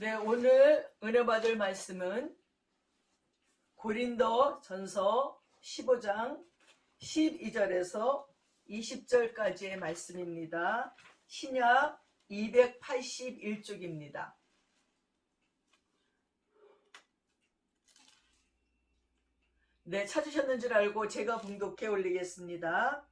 네, 오늘 은혜 받을 말씀은 고린도 전서 15장 12절에서 20절까지의 말씀입니다. 신약 281쪽입니다. 네, 찾으셨는 줄 알고 제가 봉독해 올리겠습니다.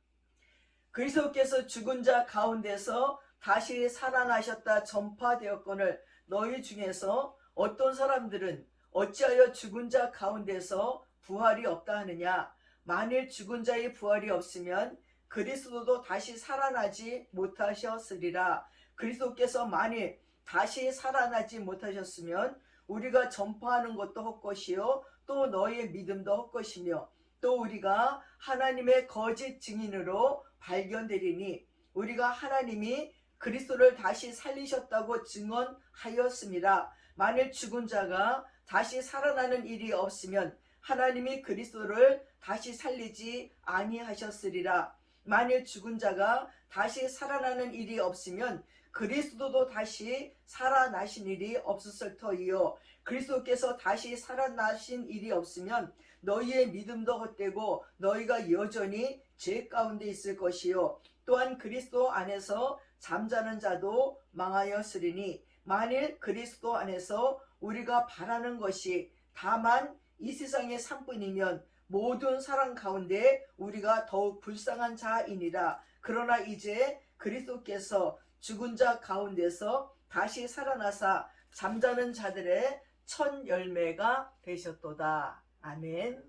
그리스도께서 죽은 자 가운데서 다시 살아나셨다 전파되었거늘 너희 중에서 어떤 사람들은 어찌하여 죽은 자 가운데서 부활이 없다 하느냐. 만일 죽은 자의 부활이 없으면 그리스도도 다시 살아나지 못하셨으리라. 그리스도께서 만일 다시 살아나지 못하셨으면 우리가 전파하는 것도 헛것이요 또 너희의 믿음도 헛것이며 또 우리가 하나님의 거짓 증인으로 발견되리니 우리가 하나님이 그리스도를 다시 살리셨다고 증언하였습니다. 만일 죽은 자가 다시 살아나는 일이 없으면 하나님이 그리스도를 다시 살리지 아니하셨으리라. 만일 죽은 자가 다시 살아나는 일이 없으면 그리스도도 다시 살아나신 일이 없었을 터이요. 그리스도께서 다시 살아나신 일이 없으면 너희의 믿음도 헛되고 너희가 여전히 죄 가운데 있을 것이요. 또한 그리스도 안에서 잠자는 자도 망하였으리니 만일 그리스도 안에서 우리가 바라는 것이 다만 이 세상의 상뿐이면 모든 사람 가운데 우리가 더욱 불쌍한 자이니라. 그러나 이제 그리스도께서 죽은 자 가운데서 다시 살아나사 잠자는 자들의 첫 열매가 되셨도다. 아멘.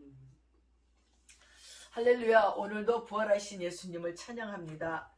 할렐루야. 오늘도 부활하신 예수님을 찬양합니다.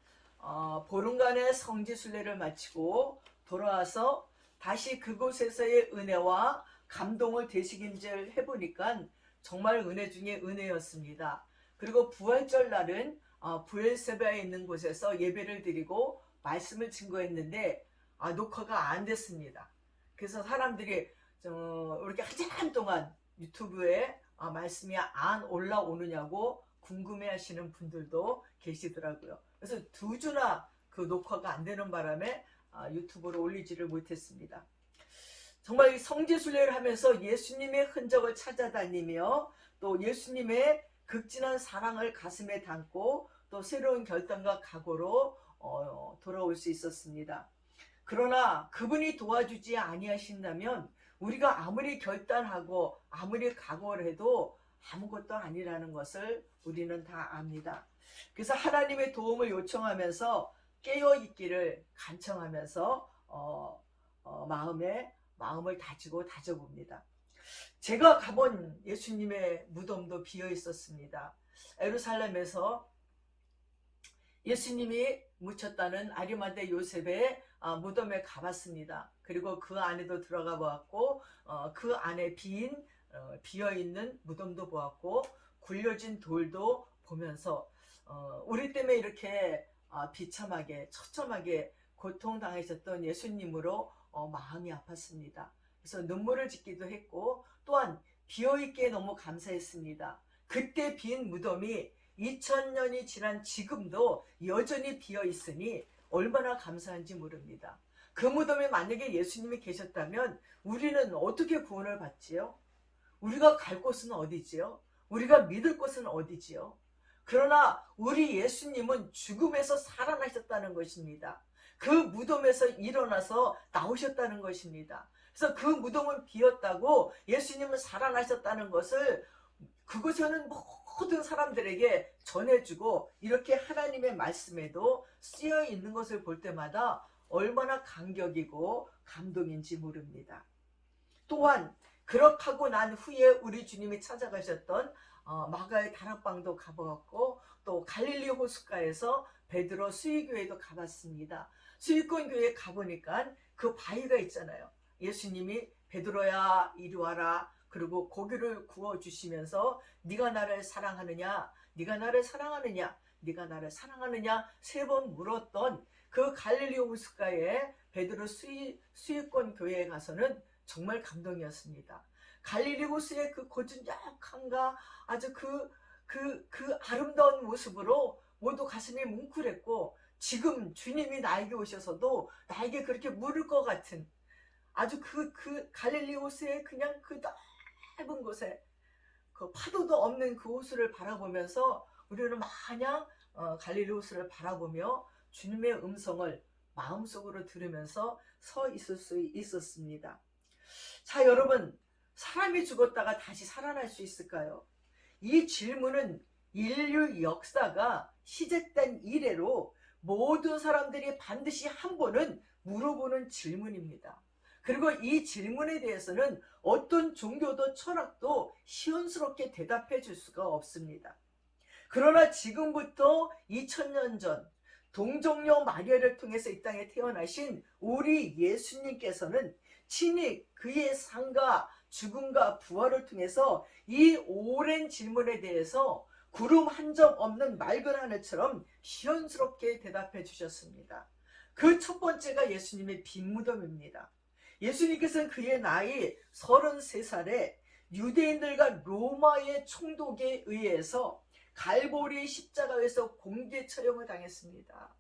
보름간의 성지순례를 마치고 돌아와서 다시 그곳에서의 은혜와 감동을 되새김질 해보니까 정말 은혜 중에 은혜였습니다. 그리고 부활절 날은 부엘세바에 있는 곳에서 예배를 드리고 말씀을 증거했는데 녹화가 안 됐습니다. 그래서 사람들이 이렇게 한참 동안 유튜브에 말씀이 안 올라오느냐고 궁금해 하시는 분들도 계시더라고요. 그래서 2주나 그 녹화가 안 되는 바람에 유튜브로 올리지를 못했습니다. 정말 성지순례를 하면서 예수님의 흔적을 찾아다니며 또 예수님의 극진한 사랑을 가슴에 담고 또 새로운 결단과 각오로 돌아올 수 있었습니다. 그러나 그분이 도와주지 아니하신다면 우리가 아무리 결단하고 아무리 각오를 해도 아무것도 아니라는 것을 우리는 다 압니다. 그래서 하나님의 도움을 요청하면서 깨어있기를 간청하면서 마음을 다지고 다져봅니다. 제가 가본 예수님의 무덤도 비어 있었습니다. 예루살렘에서 예수님이 묻혔다는 아리마대 요셉의 무덤에 가봤습니다. 그리고 그 안에도 들어가 보았고 그 안에 비어있는 무덤도 보았고 굴려진 돌도 보면서 우리 때문에 이렇게 비참하게 처참하게 고통당하셨던 예수님으로 마음이 아팠습니다. 그래서 눈물을 짓기도 했고 또한 비어있기에 너무 감사했습니다. 그때 빈 무덤이 2000년이 지난 지금도 여전히 비어있으니 얼마나 감사한지 모릅니다. 그 무덤에 만약에 예수님이 계셨다면 우리는 어떻게 구원을 받지요? 우리가 갈 곳은 어디지요? 우리가 믿을 곳은 어디지요? 그러나 우리 예수님은 죽음에서 살아나셨다는 것입니다. 그 무덤에서 일어나서 나오셨다는 것입니다. 그래서 그 무덤은 비었다고 예수님은 살아나셨다는 것을 그곳에는 모든 사람들에게 전해주고 이렇게 하나님의 말씀에도 쓰여 있는 것을 볼 때마다 얼마나 감격이고 감동인지 모릅니다. 또한 그렇게 하고 난 후에 우리 주님이 찾아가셨던 마가의 다락방도 가보았고 또 갈릴리 호숫가에서 베드로 수의교회도 가봤습니다. 수의권 교회에 가보니까 그 바위가 있잖아요. 예수님이 베드로야 이리 와라. 그리고 고기를 구워주시면서 네가 나를 사랑하느냐, 네가 나를 사랑하느냐, 네가 나를 사랑하느냐 3번 물었던 그 갈릴리 호숫가에 베드로 수의권 교회에 가서는 정말 감동이었습니다. 갈릴리 호수의 그 고즈넉함과 아주 그 아름다운 모습으로 모두 가슴이 뭉클했고 지금 주님이 나에게 오셔서도 나에게 그렇게 물을 것 같은 아주 그 갈릴리 호수의 그냥 그 넓은 곳에 그 파도도 없는 그 호수를 바라보면서 우리는 마냥 갈릴리 호수를 바라보며 주님의 음성을 마음속으로 들으면서 서 있을 수 있었습니다. 자, 여러분, 사람이 죽었다가 다시 살아날 수 있을까요? 이 질문은 인류 역사가 시작된 이래로 모든 사람들이 반드시 한 번은 물어보는 질문입니다. 그리고 이 질문에 대해서는 어떤 종교도 철학도 시원스럽게 대답해 줄 수가 없습니다. 그러나 지금부터 2000년 전 동정녀 마리아를 통해서 이 땅에 태어나신 우리 예수님께서는 친히 그의 삶과 죽음과 부활을 통해서 이 오랜 질문에 대해서 구름 한 점 없는 맑은 하늘처럼 시원스럽게 대답해 주셨습니다. 그 첫 번째가 예수님의 빈 무덤입니다. 예수님께서는 그의 나이 33살에 유대인들과 로마의 총독에 의해서 갈보리 십자가에서 공개 처형을 당했습니다.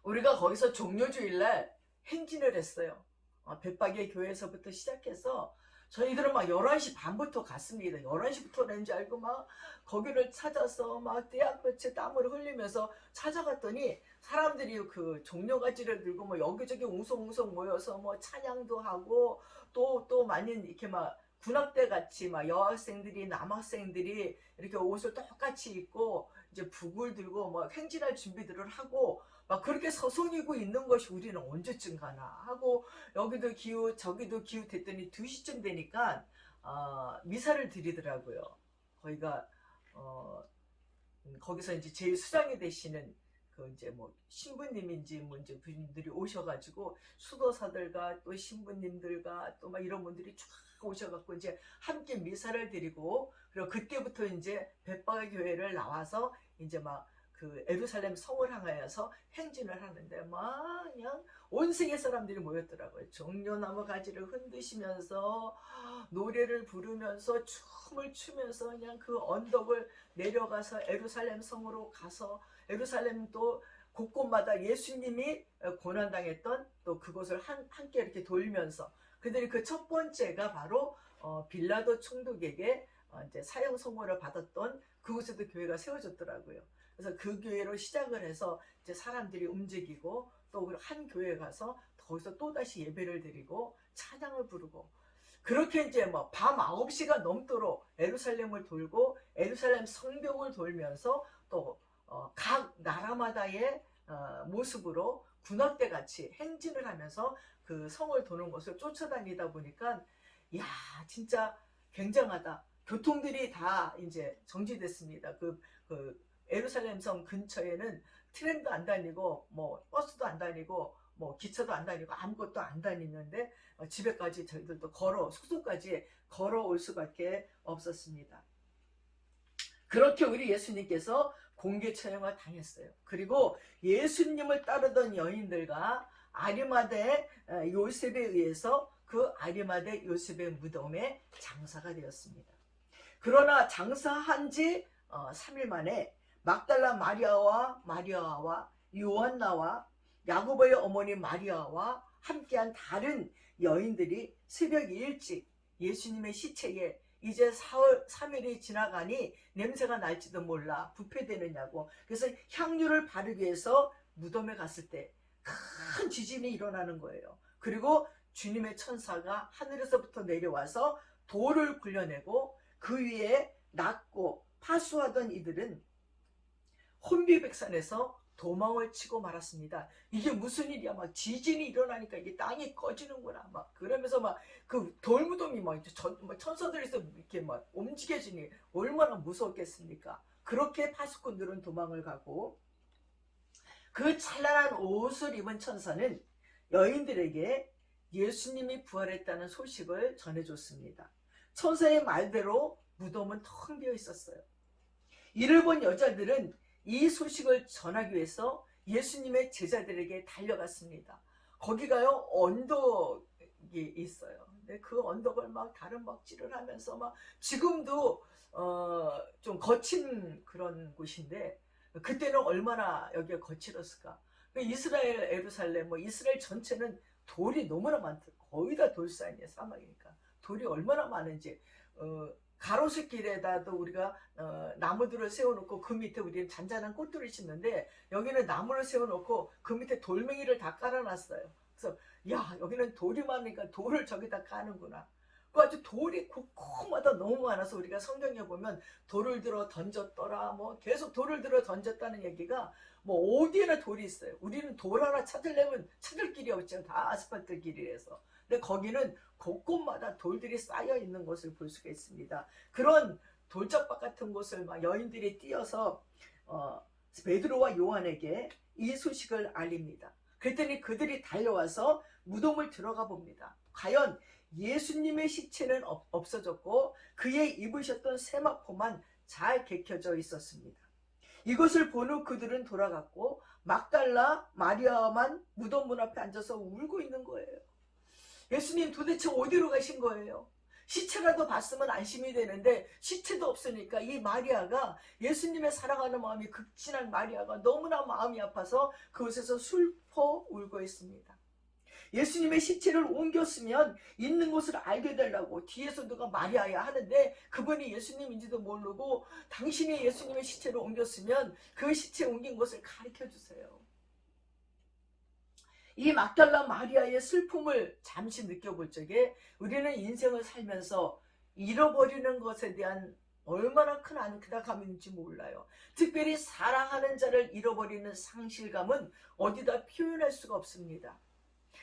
우리가 거기서 종료주일날 행진을 했어요. 백박의 교회에서부터 시작해서 저희들은 막 11시 반부터 갔습니다. 11시부터 낸 줄 알고 막 거기를 찾아서 막 떼약볕에 땀을 흘리면서 찾아갔더니 사람들이 그 종려가지를 들고 뭐 여기저기 웅성웅성 모여서 뭐 찬양도 하고 또 많이 이렇게 막 군악대 같이 막 여학생들이 남학생들이 이렇게 옷을 똑같이 입고 이제 북을 들고 뭐 행진할 준비들을 하고 막 그렇게 서성이고 있는 것이 우리는 언제쯤 가나 하고 여기도 기웃 저기도 기웃 했더니 2시쯤 되니까 미사를 드리더라고요. 거기가 거기서 이제 제일 수장이 되시는 그 이제 뭐 신부님인지 뭐 이제 그분들이 오셔가지고 수도사들과 또 신부님들과 또 막 이런 분들이 쫙 오셔갖고 이제 함께 미사를 드리고 그리고 그때부터 이제 백박의 교회를 나와서 이제 막 그 예루살렘 성을 향하여서 행진을 하는데 막 그냥 온 세계 사람들이 모였더라고요. 종려나무 가지를 흔드시면서 노래를 부르면서 춤을 추면서 그냥 그 언덕을 내려가서 예루살렘 성으로 가서 예루살렘 또 곳곳마다 예수님이 고난당했던 또 그곳을 함께 이렇게 돌면서 그들이 그 첫 번째가 바로 빌라도 총독에게 이제 사형 선고를 받았던 그곳에도 교회가 세워졌더라고요. 그래서 그 교회로 시작을 해서 이제 사람들이 움직이고 또 한 교회에 가서 거기서 또 다시 예배를 드리고 찬양을 부르고 그렇게 이제 뭐 밤 9시가 넘도록 예루살렘을 돌고 예루살렘 성벽을 돌면서 또 각 나라마다의 모습으로 군악대 같이 행진을 하면서 그 성을 도는 것을 쫓아다니다 보니까 야 진짜 굉장하다. 교통들이 다 이제 정지됐습니다. 그 예루살렘 성 근처에는 트램도 안 다니고 뭐 버스도 안 다니고 뭐 기차도 안 다니고 아무것도 안 다니는데 집에까지 저희들도 숙소까지 걸어올 수밖에 없었습니다. 그렇게 우리 예수님께서 공개 처형을 당했어요. 그리고 예수님을 따르던 여인들과 아리마대 요셉에 의해서 그 아리마대 요셉의 무덤에 장사가 되었습니다. 그러나 장사한 지 3일 만에 막달라 마리아와 요한나와 야고보의 어머니 마리아와 함께한 다른 여인들이 새벽 일찍 예수님의 시체에 이제 3일이 지나가니 냄새가 날지도 몰라 부패되느냐고 그래서 향유를 바르기 위해서 무덤에 갔을 때 큰 지진이 일어나는 거예요. 그리고 주님의 천사가 하늘에서부터 내려와서 돌을 굴려내고 그 위에 낫고 파수하던 이들은 혼비백산에서 도망을 치고 말았습니다. 이게 무슨 일이야? 막 지진이 일어나니까 이게 땅이 꺼지는구나. 막 그러면서 막 그 돌무덤이 막 천사들에서 이렇게 막 움직여지니 얼마나 무섭겠습니까? 그렇게 파수꾼들은 도망을 가고 그 찬란한 옷을 입은 천사는 여인들에게 예수님이 부활했다는 소식을 전해줬습니다. 천사의 말대로 무덤은 텅 비어 있었어요. 이를 본 여자들은 이 소식을 전하기 위해서 예수님의 제자들에게 달려갔습니다. 거기가요 언덕이 있어요. 근데 그 언덕을 막 다른 먹지를 하면서 막 지금도 좀 거친 그런 곳인데 그때는 얼마나 여기가 거칠었을까. 이스라엘 예루살렘 뭐 이스라엘 전체는 돌이 너무나 많다. 거의 다 돌산이에요. 사막이니까. 돌이 얼마나 많은지. 가로수길에다도 우리가 나무들을 세워놓고 그 밑에 우리는 잔잔한 꽃들을 심는데, 여기는 나무를 세워놓고 그 밑에 돌멩이를 다 깔아놨어요. 그래서 야, 여기는 돌이 많으니까 돌을 저기다 까는구나. 그 아주 돌이 곳곳마다 너무 많아서 우리가 성경에 보면 돌을 들어 던졌더라, 뭐 계속 돌을 들어 던졌다는 얘기가, 뭐 어디에나 돌이 있어요. 우리는 돌 하나 찾으려면 찾을 길이 없죠. 다 아스팔트 길이라서. 근데 거기는 곳곳마다 돌들이 쌓여 있는 것을 볼 수가 있습니다. 그런 돌짝밭 같은 곳을 막 여인들이 뛰어서 베드로와 요한에게 이 소식을 알립니다. 그랬더니 그들이 달려와서 무덤을 들어가 봅니다. 과연 예수님의 시체는 없어졌고 그의 입으셨던 세마포만 잘 개켜져 있었습니다. 이것을 본 후 그들은 돌아갔고 막달라 마리아만 무덤 문 앞에 앉아서 울고 있는 거예요. 예수님 도대체 어디로 가신 거예요? 시체라도 봤으면 안심이 되는데 시체도 없으니까 이 마리아가, 예수님의 사랑하는 마음이 극진한 마리아가 너무나 마음이 아파서 그곳에서 슬퍼 울고 있습니다. 예수님의 시체를 옮겼으면 있는 곳을 알게 되려고 뒤에서 누가 마리아야 하는데, 그분이 예수님인지도 모르고 당신이 예수님의 시체를 옮겼으면 그 시체 옮긴 곳을 가르쳐 주세요. 이 막달라 마리아의 슬픔을 잠시 느껴볼 적에 우리는 인생을 살면서 잃어버리는 것에 대한 얼마나 큰 안타까움이 있는지 몰라요. 특별히 사랑하는 자를 잃어버리는 상실감은 어디다 표현할 수가 없습니다.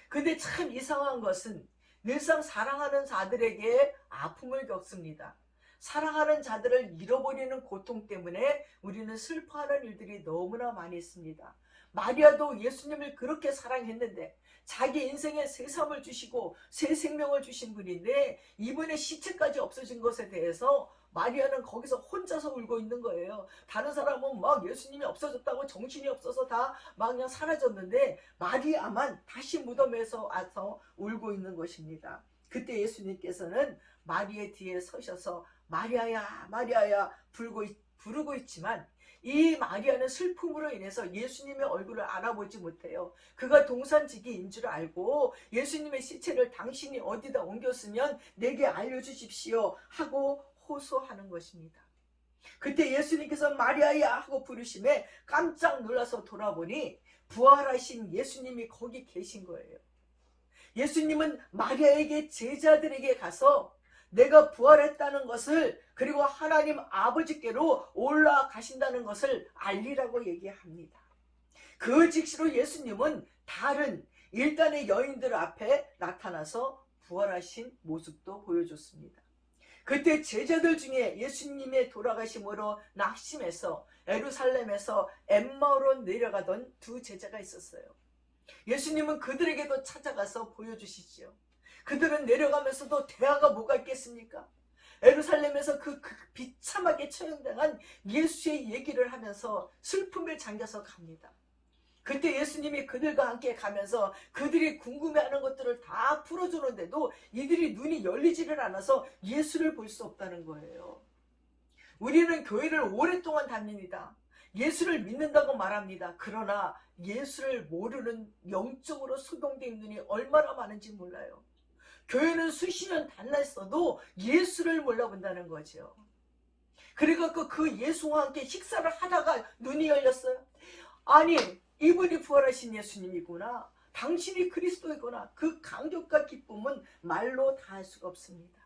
근데 참 이상한 것은 늘상 사랑하는 자들에게 아픔을 겪습니다. 사랑하는 자들을 잃어버리는 고통 때문에 우리는 슬퍼하는 일들이 너무나 많이 있습니다. 마리아도 예수님을 그렇게 사랑했는데 자기 인생에 새 삶을 주시고 새 생명을 주신 분인데 이분의 시체까지 없어진 것에 대해서 마리아는 거기서 혼자서 울고 있는 거예요. 다른 사람은 막 예수님이 없어졌다고 정신이 없어서 다 막 그냥 사라졌는데 마리아만 다시 무덤에서 와서 울고 있는 것입니다. 그때 예수님께서는 마리아의 뒤에 서셔서 마리아야 마리아야 부르고 있지만 이 마리아는 슬픔으로 인해서 예수님의 얼굴을 알아보지 못해요. 그가 동산지기인 줄 알고 예수님의 시체를 당신이 어디다 옮겼으면 내게 알려주십시오 하고 호소하는 것입니다. 그때 예수님께서 마리아야 하고 부르심에 깜짝 놀라서 돌아보니 부활하신 예수님이 거기 계신 거예요. 예수님은 마리아에게, 제자들에게 가서 내가 부활했다는 것을, 그리고 하나님 아버지께로 올라가신다는 것을 알리라고 얘기합니다. 그 즉시로 예수님은 다른 일단의 여인들 앞에 나타나서 부활하신 모습도 보여줬습니다. 그때 제자들 중에 예수님의 돌아가심으로 낙심해서 예루살렘에서 엠마오로 내려가던 두 제자가 있었어요. 예수님은 그들에게도 찾아가서 보여주시지요. 그들은 내려가면서도 대화가 뭐가 있겠습니까? 예루살렘에서 그 비참하게 처형당한 예수의 얘기를 하면서 슬픔에 잠겨서 갑니다. 그때 예수님이 그들과 함께 가면서 그들이 궁금해하는 것들을 다 풀어주는데도 이들이 눈이 열리지를 않아서 예수를 볼 수 없다는 거예요. 우리는 교회를 오랫동안 다닙니다. 예수를 믿는다고 말합니다. 그러나 예수를 모르는, 영적으로 소동된 눈이 얼마나 많은지 몰라요. 교회는 수십 년 다녔어도 예수를 몰라본다는 거죠. 그리고 그 예수와 함께 식사를 하다가 눈이 열렸어요. 아니, 이분이 부활하신 예수님이구나, 당신이 그리스도이구나. 그 감격과 기쁨은 말로 다 할 수가 없습니다.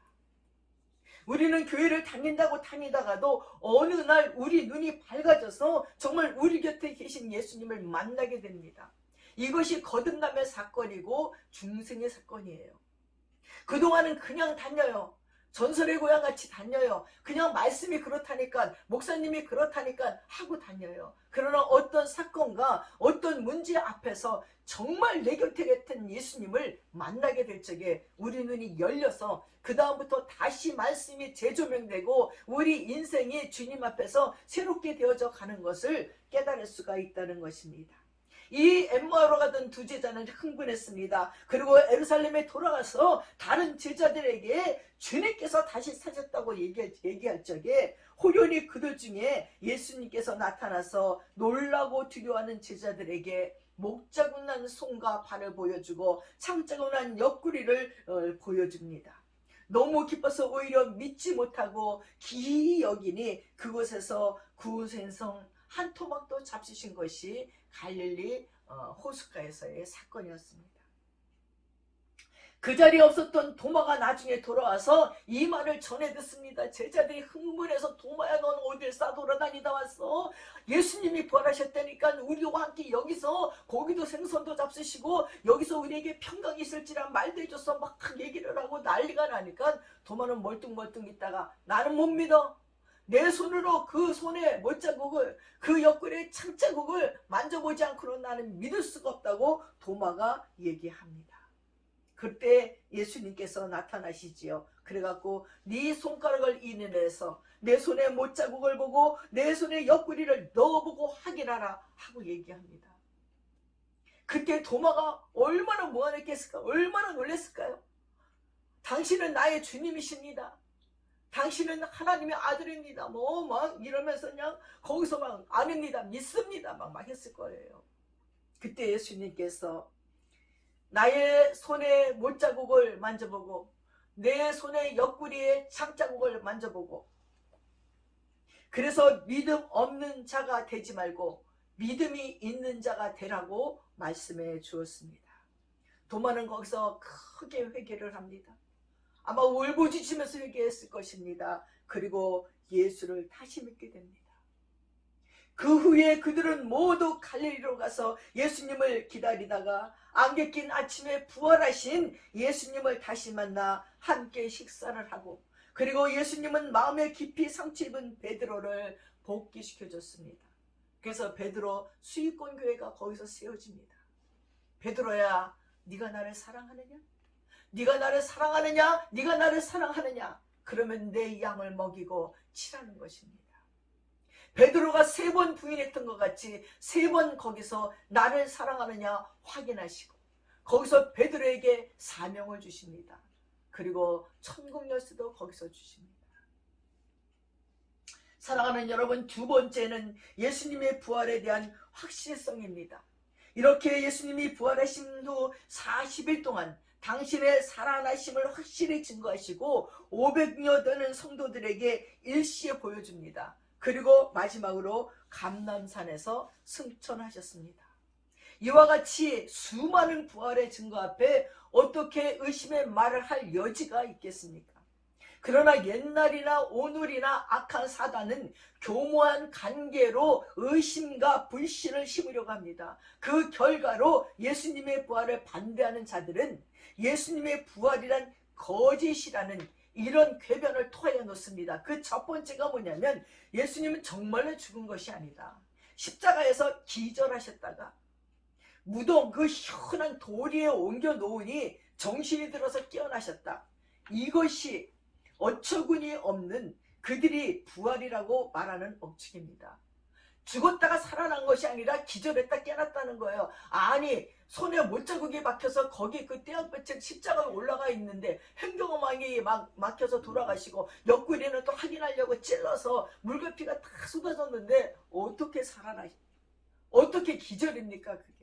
우리는 교회를 다니다가도 어느 날 우리 눈이 밝아져서 정말 우리 곁에 계신 예수님을 만나게 됩니다. 이것이 거듭남의 사건이고 중생의 사건이에요. 그동안은 그냥 다녀요. 전설의 고향 같이 다녀요. 그냥 말씀이 그렇다니까, 목사님이 그렇다니까 하고 다녀요. 그러나 어떤 사건과 어떤 문제 앞에서 정말 내 곁에 같은 예수님을 만나게 될 적에 우리 눈이 열려서 그 다음부터 다시 말씀이 재조명되고 우리 인생이 주님 앞에서 새롭게 되어져 가는 것을 깨달을 수가 있다는 것입니다. 이 엠마오로 가던 두 제자는 흥분했습니다. 그리고 예루살렘에 돌아가서 다른 제자들에게 주님께서 다시 사셨다고 얘기할 적에 호련히 그들 중에 예수님께서 나타나서 놀라고 두려워하는 제자들에게 목자국난 손과 발을 보여주고 창자국난 옆구리를 보여줍니다. 너무 기뻐서 오히려 믿지 못하고 기이 여기니 그곳에서 구운 생선 한 토막도 잡수신 것이 갈릴리 호숫가에서의 사건이었습니다. 그 자리에 없었던 도마가 나중에 돌아와서 이 말을 전해 듣습니다. 제자들이 흥분해서 도마야, 넌 어딜 싸돌아다니다 왔어? 예수님이 부활하셨다니까 우리와 함께 여기서 고기도 생선도 잡수시고 여기서 우리에게 평강이 있을지란 말도 해줘서 막 얘기를 하고 난리가 나니까 도마는 멀뚱멀뚱 있다가 나는 못 믿어. 내 손으로 그 손에 못자국을, 그 옆구리의 창자국을 만져보지 않고는 나는 믿을 수가 없다고 도마가 얘기합니다. 그때 예수님께서 나타나시지요. 그래갖고 네 손가락을 인해서 내 손에 못자국을 보고 내 손에 옆구리를 넣어보고 확인하라 하고 얘기합니다. 그때 도마가 얼마나 무안했겠을까? 얼마나 놀랐을까요? 당신은 나의 주님이십니다. 당신은 하나님의 아들입니다. 막 이러면서 그냥 거기서 막 아닙니다, 믿습니다 막 했을 거예요. 그때 예수님께서 나의 손에 못자국을 만져보고 내 손에 옆구리에 창자국을 만져보고 그래서 믿음 없는 자가 되지 말고 믿음이 있는 자가 되라고 말씀해 주었습니다. 도마는 거기서 크게 회개를 합니다. 아마 울부짖으면서 회개했을 것입니다. 그리고 예수를 다시 믿게 됩니다. 그 후에 그들은 모두 갈릴리로 가서 예수님을 기다리다가 안개 낀 아침에 부활하신 예수님을 다시 만나 함께 식사를 하고 그리고 예수님은 마음에 깊이 상처 입은 베드로를 복귀시켜줬습니다. 그래서 베드로 수익권 교회가 거기서 세워집니다. 베드로야, 네가 나를 사랑하느냐? 네가 나를 사랑하느냐? 네가 나를 사랑하느냐? 그러면 내 양을 먹이고 치라는 것입니다. 베드로가 3번 부인했던 것 같이 3번 거기서 나를 사랑하느냐 확인하시고 거기서 베드로에게 사명을 주십니다. 그리고 천국 열쇠도 거기서 주십니다. 사랑하는 여러분, 2번째는 예수님의 부활에 대한 확실성입니다. 이렇게 예수님이 부활하신 후 40일 동안 당신의 살아나심을 확실히 증거하시고 500여 되는 성도들에게 일시에 보여줍니다. 그리고 마지막으로 감람산에서 승천하셨습니다. 이와 같이 수많은 부활의 증거 앞에 어떻게 의심의 말을 할 여지가 있겠습니까? 그러나 옛날이나 오늘이나 악한 사단은 교묘한 관계로 의심과 불신을 심으려고 합니다. 그 결과로 예수님의 부활을 반대하는 자들은 예수님의 부활이란 거짓이라는 이런 궤변을 토해 놓습니다. 그 첫 번째가 뭐냐면 예수님은 정말로 죽은 것이 아니다. 십자가에서 기절하셨다가 무덤 그 시원한 도리에 옮겨 놓으니 정신이 들어서 깨어나셨다. 이것이 어처구니 없는 그들이 부활이라고 말하는 억측입니다. 죽었다가 살아난 것이 아니라 기절했다 깨어났다는 거예요. 아니, 손에 못자국이 막혀서 거기 그 떼약볕에 십자가에 올라가 있는데 행정어망이 막 막혀서 돌아가시고 옆구리는 또 확인하려고 찔러서 물갈피가 다 쏟아졌는데 어떻게 어떻게 기절입니까 그게?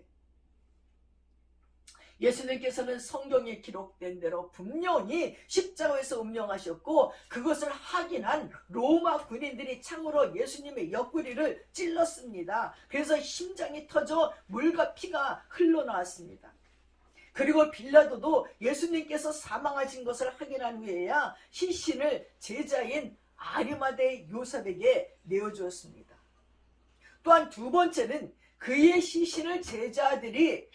예수님께서는 성경에 기록된 대로 분명히 십자가에서 운명하셨고 그것을 확인한 로마 군인들이 창으로 예수님의 옆구리를 찔렀습니다. 그래서 심장이 터져 물과 피가 흘러나왔습니다. 그리고 빌라도도 예수님께서 사망하신 것을 확인한 후에야 시신을 제자인 아리마대 요셉에게 내어주었습니다. 또한 2번째는 그의 시신을 제자들이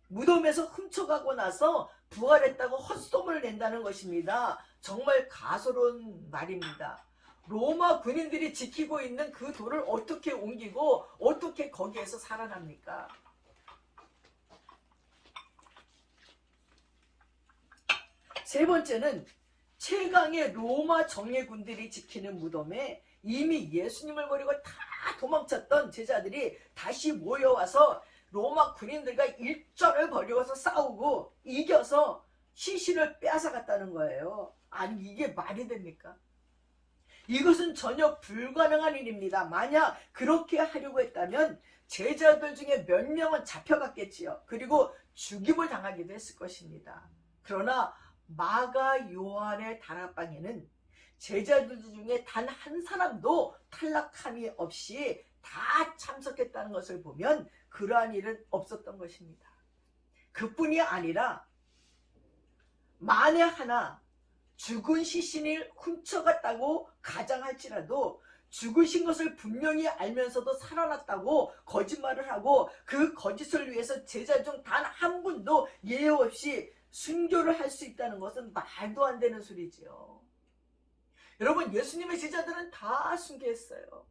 무덤에서 훔쳐가고 나서 부활했다고 헛소문을 낸다는 것입니다. 정말 가소로운 말입니다. 로마 군인들이 지키고 있는 그 돌을 어떻게 옮기고 어떻게 거기에서 살아납니까? 세 번째는 최강의 로마 정예군들이 지키는 무덤에 이미 예수님을 버리고 다 도망쳤던 제자들이 다시 모여와서 로마 군인들과 일전을 벌여서 싸우고 이겨서 시신을 빼앗아갔다는 거예요. 아니 이게 말이 됩니까? 이것은 전혀 불가능한 일입니다. 만약 그렇게 하려고 했다면 제자들 중에 몇 명은 잡혀갔겠지요. 그리고 죽임을 당하기도 했을 것입니다. 그러나 마가 요한의 다락방에는 제자들 중에 단 한 사람도 탈락함이 없이 다 참석했다는 것을 보면 그러한 일은 없었던 것입니다. 그뿐이 아니라 만에 하나 죽은 시신을 훔쳐갔다고 가정할지라도 죽으신 것을 분명히 알면서도 살아났다고 거짓말을 하고 그 거짓을 위해서 제자 중 단 한 분도 예외 없이 순교를 할 수 있다는 것은 말도 안 되는 소리지요. 여러분, 예수님의 제자들은 다 순교했어요.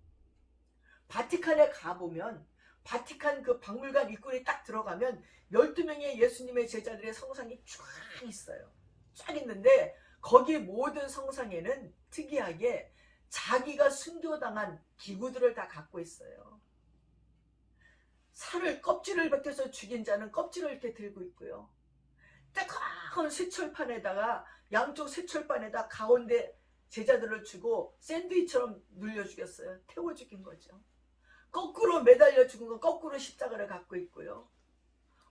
바티칸에 가보면, 바티칸 그 박물관 입구에 딱 들어가면 12명의 예수님의 제자들의 성상이 쫙 있어요. 쫙 있는데 거기 모든 성상에는 특이하게 자기가 순교당한 기구들을 다 갖고 있어요. 살을 껍질을 벗겨서 죽인 자는 껍질을 이렇게 들고 있고요. 뜨거운 쇠철판에다가 양쪽 쇠철판에다 가운데 제자들을 주고 샌드위치처럼 눌려 죽였어요. 태워 죽인 거죠. 거꾸로 매달려 죽은 건 거꾸로 십자가를 갖고 있고요.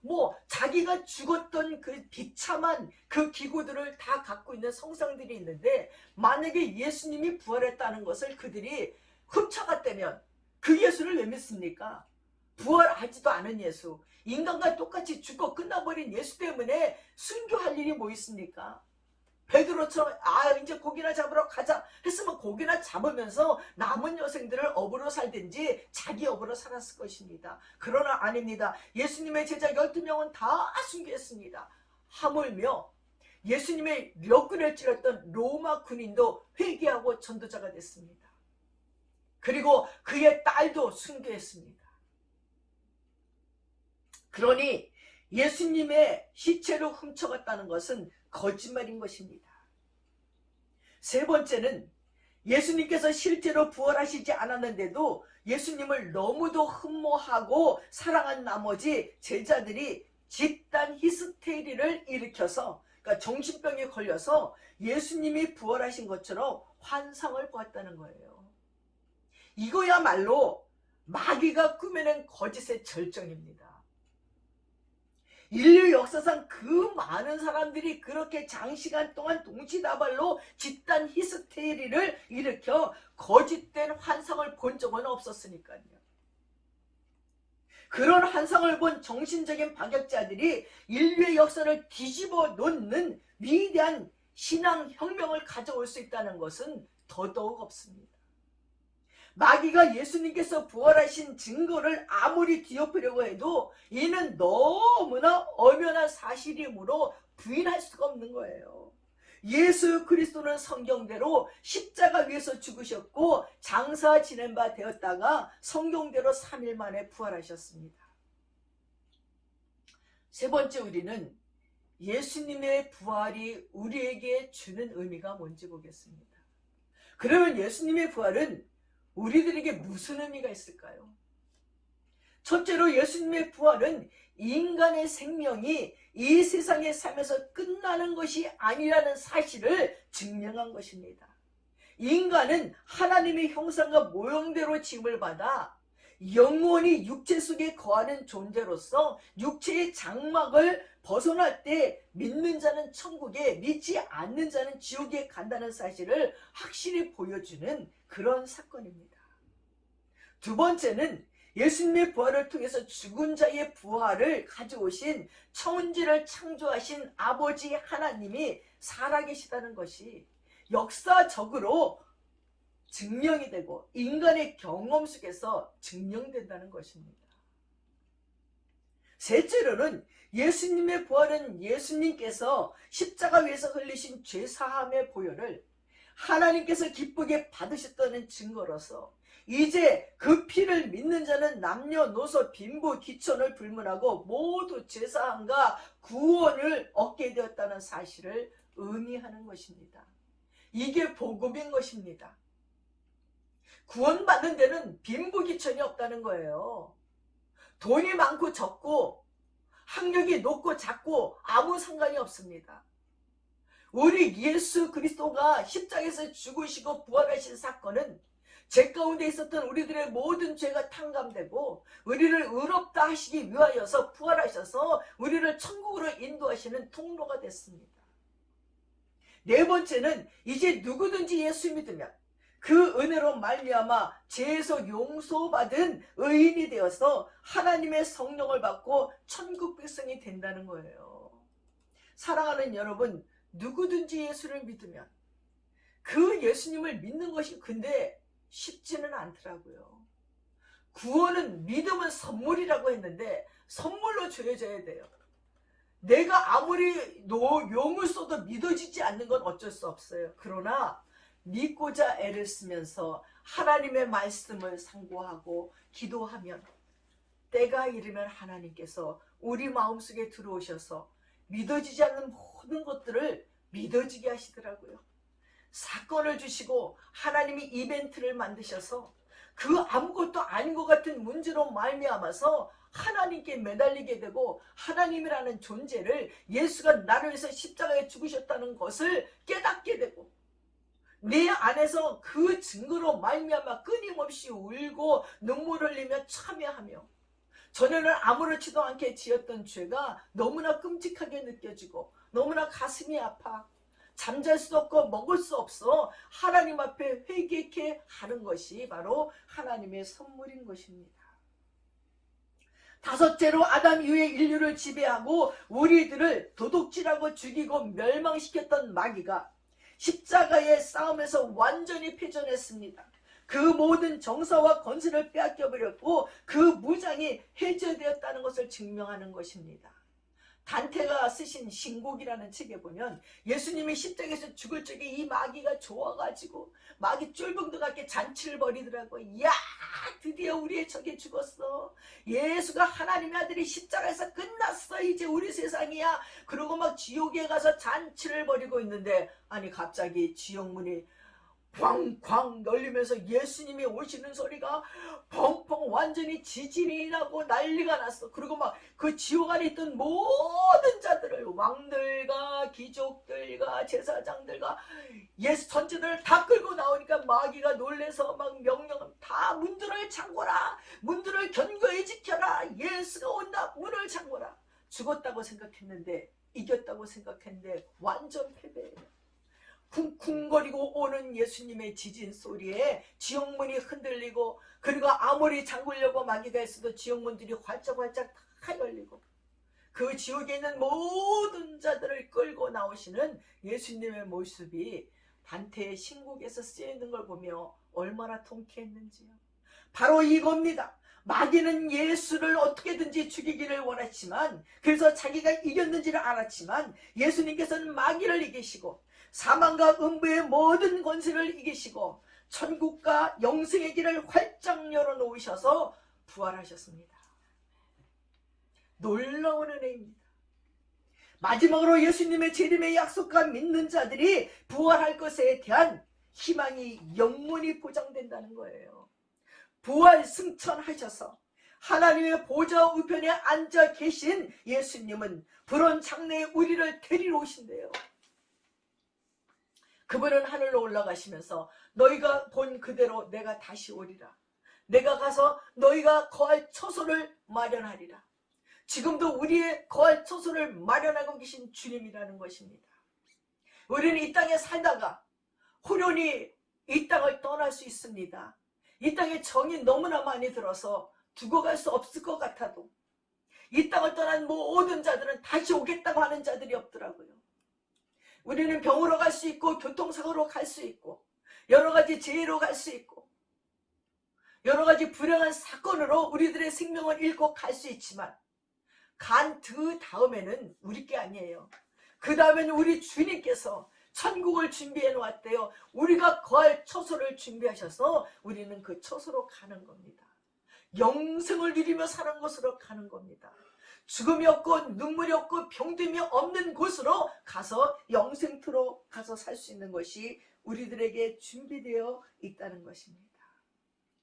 뭐 자기가 죽었던 그 비참한 그 기구들을 다 갖고 있는 성상들이 있는데, 만약에 예수님이 부활했다는 것을 그들이 훔쳐갔다면 그 예수를 왜 믿습니까? 부활하지도 않은 예수, 인간과 똑같이 죽고 끝나버린 예수 때문에 순교할 일이 뭐 있습니까? 베드로처럼 이제 고기나 잡으러 가자 했으면 고기나 잡으면서 남은 여생들을 업으로 살든지 자기 업으로 살았을 것입니다. 그러나 아닙니다. 예수님의 제자 12명은 다 순교했습니다. 하물며 예수님의 력군을 찔렀던 로마 군인도 회개하고 전도자가 됐습니다. 그리고 그의 딸도 순교했습니다. 그러니 예수님의 시체를 훔쳐갔다는 것은 거짓말인 것입니다. 세 번째는 예수님께서 실제로 부활하시지 않았는데도 예수님을 너무도 흠모하고 사랑한 나머지 제자들이 집단 히스테리를 일으켜서, 그러니까 정신병에 걸려서 예수님이 부활하신 것처럼 환상을 보았다는 거예요. 이거야말로 마귀가 꾸며낸 거짓의 절정입니다. 인류 역사상 그 많은 사람들이 그렇게 장시간 동안 동시다발로 집단 히스테리를 일으켜 거짓된 환상을 본 적은 없었으니까요. 그런 환상을 본 정신적인 박약자들이 인류의 역사를 뒤집어 놓는 위대한 신앙혁명을 가져올 수 있다는 것은 더더욱 없습니다. 마귀가 예수님께서 부활하신 증거를 아무리 뒤엎으려고 해도 이는 너무나 엄연한 사실이므로 부인할 수가 없는 거예요. 예수 그리스도는 성경대로 십자가 위에서 죽으셨고 장사 지낸 바 되었다가 성경대로 3일 만에 부활하셨습니다. 세 번째, 우리는 예수님의 부활이 우리에게 주는 의미가 뭔지 보겠습니다. 그러면 예수님의 부활은 우리들에게 무슨 의미가 있을까요? 첫째로 예수님의 부활은 인간의 생명이 이 세상의 삶에서 끝나는 것이 아니라는 사실을 증명한 것입니다. 인간은 하나님의 형상과 모형대로 지음을 받아 영원히 육체 속에 거하는 존재로서 육체의 장막을 벗어날 때 믿는 자는 천국에, 믿지 않는 자는 지옥에 간다는 사실을 확실히 보여주는 그런 사건입니다. 두 번째는 예수님의 부활을 통해서 죽은 자의 부활을 가져오신 천지를 창조하신 아버지 하나님이 살아계시다는 것이 역사적으로 증명이 되고 인간의 경험 속에서 증명된다는 것입니다. 셋째로는 예수님의 부활은 예수님께서 십자가 위에서 흘리신 죄사함의 보혈을 하나님께서 기쁘게 받으셨다는 증거로서 이제 그 피를 믿는 자는 남녀노소 빈부 귀천을 불문하고 모두 죄사함과 구원을 얻게 되었다는 사실을 의미하는 것입니다. 이게 복음인 것입니다. 구원받는 데는 빈부 귀천이 없다는 거예요. 돈이 많고 적고 학력이 높고 작고 아무 상관이 없습니다. 우리 예수 그리스도가 십자가에서 죽으시고 부활하신 사건은 죄 가운데 있었던 우리들의 모든 죄가 탕감되고 우리를 의롭다 하시기 위하여서 부활하셔서 우리를 천국으로 인도하시는 통로가 됐습니다. 네 번째는 이제 누구든지 예수 믿으면 그 은혜로 말미암아 죄에서 용서받은 의인이 되어서 하나님의 성령을 받고 천국 백성이 된다는 거예요. 사랑하는 여러분, 누구든지 예수를 믿으면 그 예수님을 믿는 것이 근데 쉽지는 않더라고요. 구원은 믿음은 선물이라고 했는데 선물로 주어져야 돼요. 내가 아무리 용을 써도 믿어지지 않는 건 어쩔 수 없어요. 그러나 믿고자 애를 쓰면서 하나님의 말씀을 상고하고 기도하면 때가 이르면 하나님께서 우리 마음속에 들어오셔서 믿어지지 않는 모든 것들을 믿어지게 하시더라고요. 사건을 주시고 하나님이 이벤트를 만드셔서 그 아무것도 아닌 것 같은 문제로 말미암아서 하나님께 매달리게 되고 하나님이라는 존재를 예수가 나를 위해서 십자가에 죽으셨다는 것을 깨닫게 되고 내 안에서 그 증거로 말미암아 끊임없이 울고 눈물을 흘리며 참여하며 전에는 아무렇지도 않게 지었던 죄가 너무나 끔찍하게 느껴지고 너무나 가슴이 아파 잠잘 수 없고 먹을 수 없어 하나님 앞에 회개케 하는 것이 바로 하나님의 선물인 것입니다. 다섯째로 아담 이후에 인류를 지배하고 우리들을 도둑질하고 죽이고 멸망시켰던 마귀가 십자가의 싸움에서 완전히 패전했습니다. 그 모든 정사와 권세를 빼앗겨버렸고 그 무장이 해제되었다는 것을 증명하는 것입니다. 단테가 쓰신 신곡이라는 책에 보면 예수님이 십자가에서 죽을 적에 이 마귀가 좋아가지고 마귀 쫄병도 같게 잔치를 벌이더라고요. 야, 드디어 우리의 적이 죽었어. 예수가 하나님의 아들이 십자가에서 끝났어. 이제 우리 세상이야. 그러고 막 지옥에 가서 잔치를 벌이고 있는데 아니 갑자기 지옥문이 쾅쾅 열리면서 예수님이 오시는 소리가 펑펑 완전히 지진이 나고 난리가 났어. 그리고 막 그 지옥 안에 있던 모든 자들을 왕들과 귀족들과 제사장들과 예수 천지들을 다 끌고 나오니까 마귀가 놀래서 막 명령 다 문들을 잠궈라. 문들을 견고히 지켜라. 예수가 온다. 문을 잠궈라. 죽었다고 생각했는데 이겼다고 생각했는데 완전 패배예요. 쿵쿵거리고 오는 예수님의 지진 소리에 지옥문이 흔들리고 그리고 아무리 잠그려고 마귀가 했어도 지옥문들이 활짝활짝 다 열리고 그 지옥에 있는 모든 자들을 끌고 나오시는 예수님의 모습이 단테의 신곡에서 쓰여있는 걸 보며 얼마나 통쾌했는지요. 바로 이겁니다. 마귀는 예수를 어떻게든지 죽이기를 원했지만 그래서 자기가 이겼는지를 알았지만 예수님께서는 마귀를 이기시고 사망과 음부의 모든 권세를 이기시고 천국과 영생의 길을 활짝 열어놓으셔서 부활하셨습니다. 놀라운 은혜입니다. 마지막으로 예수님의 재림의 약속과 믿는 자들이 부활할 것에 대한 희망이 영원히 보장된다는 거예요. 부활 승천하셔서 하나님의 보좌 우편에 앉아 계신 예수님은 불온 장래에 우리를 데리러 오신대요. 그분은 하늘로 올라가시면서 너희가 본 그대로 내가 다시 오리라. 내가 가서 너희가 거할 처소를 마련하리라. 지금도 우리의 거할 처소를 마련하고 계신 주님이라는 것입니다. 우리는 이 땅에 살다가 후련히 이 땅을 떠날 수 있습니다. 이 땅에 정이 너무나 많이 들어서 두고 갈 수 없을 것 같아도 이 땅을 떠난 모든 자들은 다시 오겠다고 하는 자들이 없더라고요. 우리는 병으로 갈 수 있고 교통사고로 갈 수 있고 여러 가지 재해로 갈 수 있고 여러 가지 불행한 사건으로 우리들의 생명을 잃고 갈 수 있지만 간 그 다음에는 우리 게 아니에요. 그 다음에는 우리 주님께서 천국을 준비해 놓았대요. 우리가 거할 처소를 준비하셔서 우리는 그 처소로 가는 겁니다. 영생을 누리며 사는 곳으로 가는 겁니다. 죽음이 없고 눈물이 없고 병듦이 없는 곳으로 가서 영생토로 가서 살 수 있는 것이 우리들에게 준비되어 있다는 것입니다.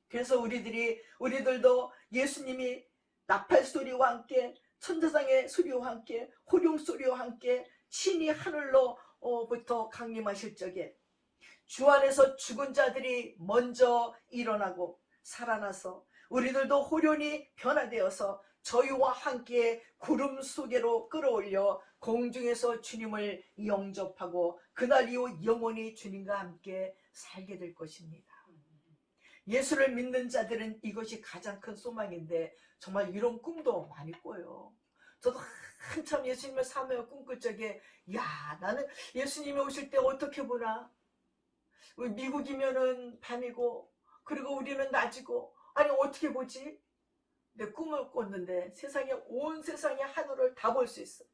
그래서 우리들도 예수님이 나팔 소리와 함께 천사장의 소리와 함께 호령 소리와 함께 친히 하늘로 부터 강림하실 적에 주 안에서 죽은 자들이 먼저 일어나고 살아나서 우리들도 호련히 변화되어서 저희와 함께 구름 속에로 끌어올려 공중에서 주님을 영접하고 그날 이후 영원히 주님과 함께 살게 될 것입니다. 예수를 믿는 자들은 이것이 가장 큰 소망인데 정말 이런 꿈도 많이 꿔요. 저도 한참 예수님을 사모하며 꿈꿀 적에 나는 예수님이 오실 때 어떻게 보나, 미국이면은 밤이고 그리고 우리는 낮이고, 아니 어떻게 보지? 내 꿈을 꿨는데 세상에, 온 세상의 하늘을 다 볼 수 있어.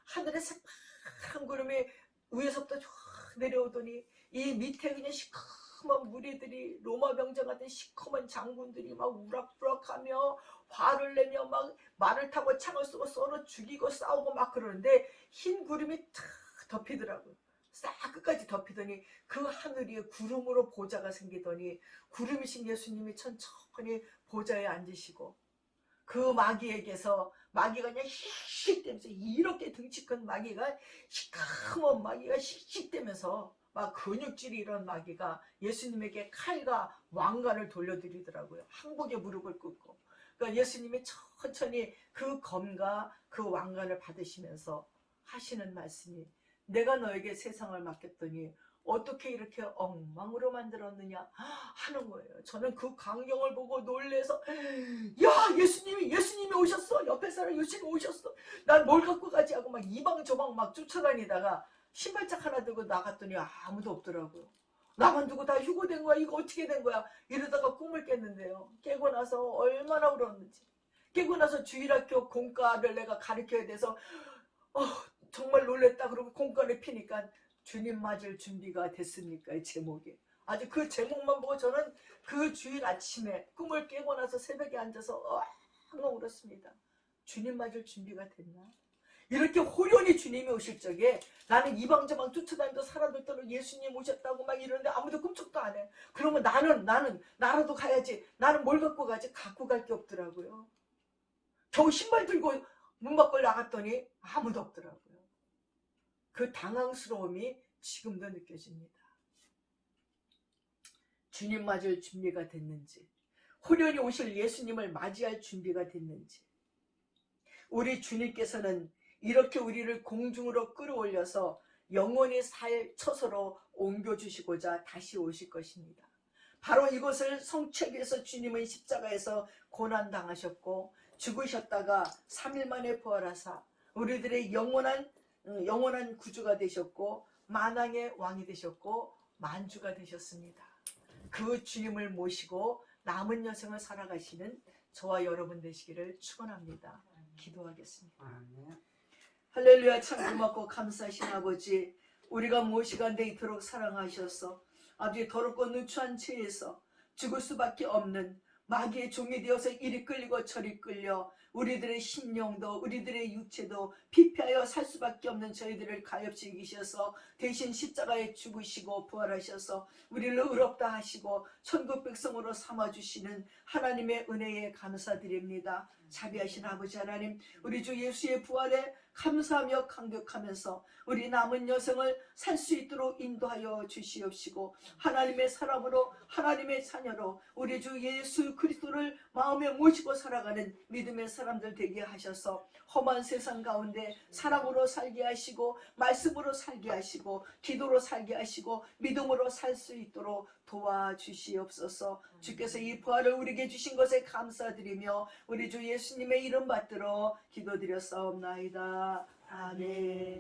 하늘에 새파란 구름이 위에서부터 쫙 내려오더니 이 밑에 그냥 시커먼 무리들이, 로마 병장 같은 시커먼 장군들이 막 우락부락하며 화를 내며 막 말을 타고 창을 쏘고 서로 죽이고 싸우고 막 그러는데 흰 구름이 탁 덮이더라고요. 싹 끝까지 덮이더니 그 하늘 위에 구름으로 보좌가 생기더니 구름이신 예수님이 천천히 보좌에 앉으시고 그 마귀에게서, 마귀가 그냥 씩씩대면서, 이렇게 등치 큰 마귀가, 시커먼 마귀가 씩씩대면서 막 근육질이 이런 마귀가 예수님에게 칼과 왕관을 돌려드리더라고요. 항복에 무릎을 꿇고. 그러니까 예수님이 천천히 그 검과 그 왕관을 받으시면서 하시는 말씀이, 내가 너에게 세상을 맡겼더니 어떻게 이렇게 엉망으로 만들었느냐 하는 거예요. 저는 그 광경을 보고 놀래서, 예수님이 오셨어. 옆에 사람 예수님 오셨어. 난 뭘 갖고 가지 하고 막 이방 저방 막 쫓아다니다가 신발짝 하나 들고 나갔더니 아무도 없더라고요. 나만 두고 다 휴고된 거야. 이거 어떻게 된 거야? 이러다가 꿈을 깼는데요. 깨고 나서 얼마나 울었는지. 깨고 나서 주일학교 공과를 내가 가르쳐야 돼서 정말 놀랬다. 그러고 공과를 피니까 주님 맞을 준비가 됐습니까? 이 제목이. 아주 그 제목만 보고 저는 그 주일 아침에 꿈을 깨고 나서 새벽에 앉아서 엉엉 울었습니다. 주님 맞을 준비가 됐나? 이렇게 호련히 주님이 오실 적에 나는 이방저방 쫓아다니던 사람들 따로 예수님 오셨다고 막 이러는데 아무도 꿈쩍도 안 해. 그러면 나는 나라도 가야지. 나는 뭘 갖고 가지? 갖고 갈 게 없더라고요. 겨우 신발 들고 문 밖을 나갔더니 아무도 없더라고요. 그 당황스러움이 지금도 느껴집니다. 주님 맞을 준비가 됐는지, 호련히 오실 예수님을 맞이할 준비가 됐는지, 우리 주님께서는 이렇게 우리를 공중으로 끌어올려서 영원히 살 처소로 옮겨주시고자 다시 오실 것입니다. 바로 이것을 성취하기 위해서 주님은 십자가에서 고난당하셨고 죽으셨다가 3일 만에 부활하사 우리들의 영원한 구주가 되셨고 만왕의 왕이 되셨고 만주가 되셨습니다. 그 주님을 모시고 남은 여생을 살아가시는 저와 여러분 되시기를 축원합니다. 기도하겠습니다. 할렐루야. 참 고맙고 감사하신 아버지, 우리가 무엇이간데 이토록 사랑하셔서 아버지 더럽고 누추한 죄에서 죽을 수밖에 없는 마귀의 종이 되어서 이리 끌리고 저리 끌려 우리들의 심령도 우리들의 육체도 피폐하여 살 수밖에 없는 저희들을 가엾이 이기셔서 대신 십자가에 죽으시고 부활하셔서 우리를 의롭다 하시고 천국 백성으로 삼아주시는 하나님의 은혜에 감사드립니다. 자비하신 아버지 하나님, 우리 주 예수의 부활에 감사하며 감격하면서 우리 남은 여생을 살 수 있도록 인도하여 주시옵시고 하나님의 사람으로 하나님의 자녀로 우리 주 예수 그리스도를 마음에 모시고 살아가는 믿음의 사람들 되게 하셔서 험한 세상 가운데 사랑으로 살게 하시고 말씀으로 살게 하시고 기도로 살게 하시고 믿음으로 살 수 있도록 도와주시옵소서. 주께서 이 부활을 우리에게 주신 것에 감사드리며 우리 주 예수님의 이름 받들어 기도드렸사옵나이다. 아멘.